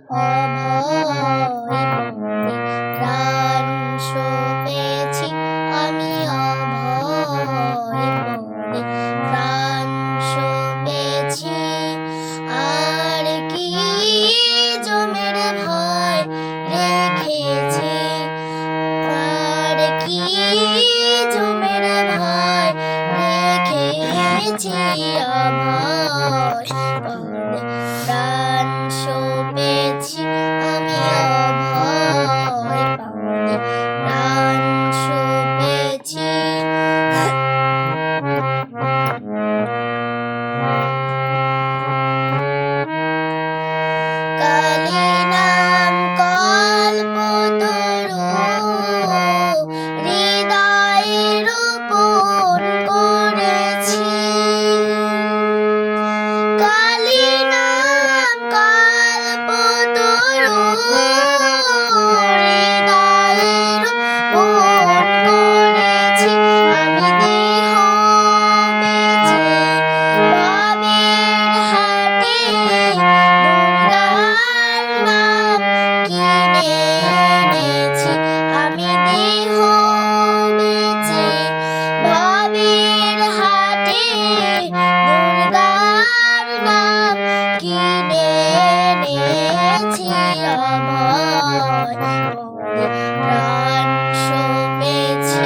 অভয় পদে প্রাণ সপেছি আমি অভয় পদে প্রাণ সপেছি আর কি জমের ভয় রেখেছি আর কি জমের ভয় রেখেছি অভয় পদে প্রাণ সপেছি আমি অভয় পদে প্রাণ সপেছি কালী নাম কল্পতরু হৃদয়ে রোপণ করেছি কালী নাম কল্পতরু হৃদয়ে রোপণ করেছি আমি দেহ বেচে ভবের হাটে দুর্গার নাম কিনে এনেছি আমি দেহ বেচে ভবের হাটে দুর্গার নাম কিনে এনেছি অভয় পদে প্রাণ সপেছি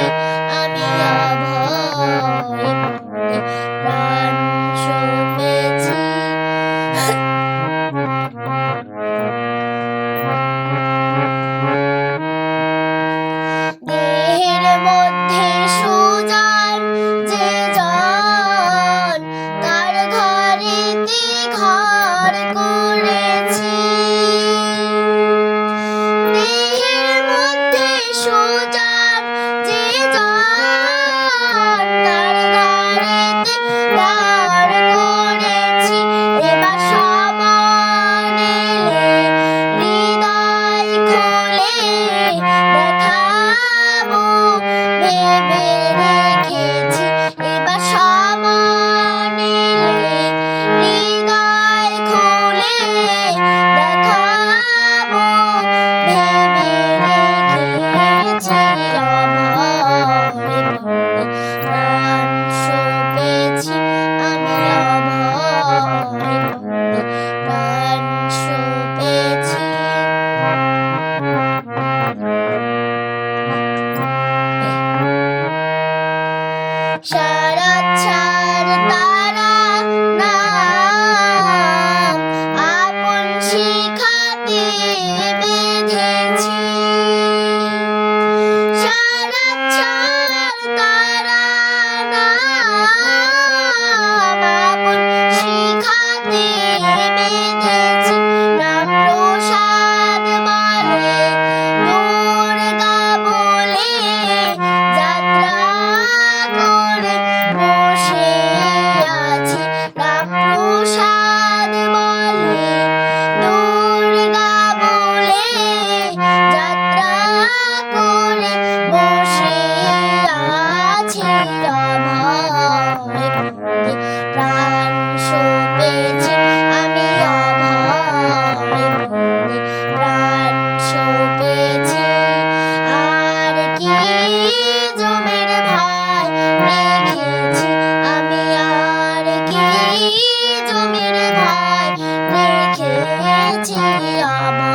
আমি অভয় পদে প্রাণ সপেছি দেহের মধ্যে সুজন যে জন তার ঘরেতে ঘর করেছি দেহের মধ্যে সুজন যে জন তার ঘরেতে ঘর করেছি এবার সময় এলে হৃদয় খুলে দেখাবো ভেবে রেখেছি এবার সময় এলে হৃদয় খুলে দেখাবো ভেবে রেখেছি অভয় পদে প্রাণ সপেছি আমি অভয় পদে প্রাণ সপেছি শরৎচাঁদ তারা নাম আপন শিখাতে বেঁধেছি শরৎচাঁদ তারা নাম আপন শিখাতে বেঁধেছি নাম প্রসাদ বলে দুর্গা বলে যাত্রা করে বসে আছি নাম প্রসাদ বলে দুর্গা বলে যাত্রা করে বসে আছি অভয় পদে প্রাণ সপেছি আমি অভয় পদে প্রাণ সপেছি আর কি জমের ভয় রেখেছি আমি আর কি জমের ভয় রেখেছি অভয়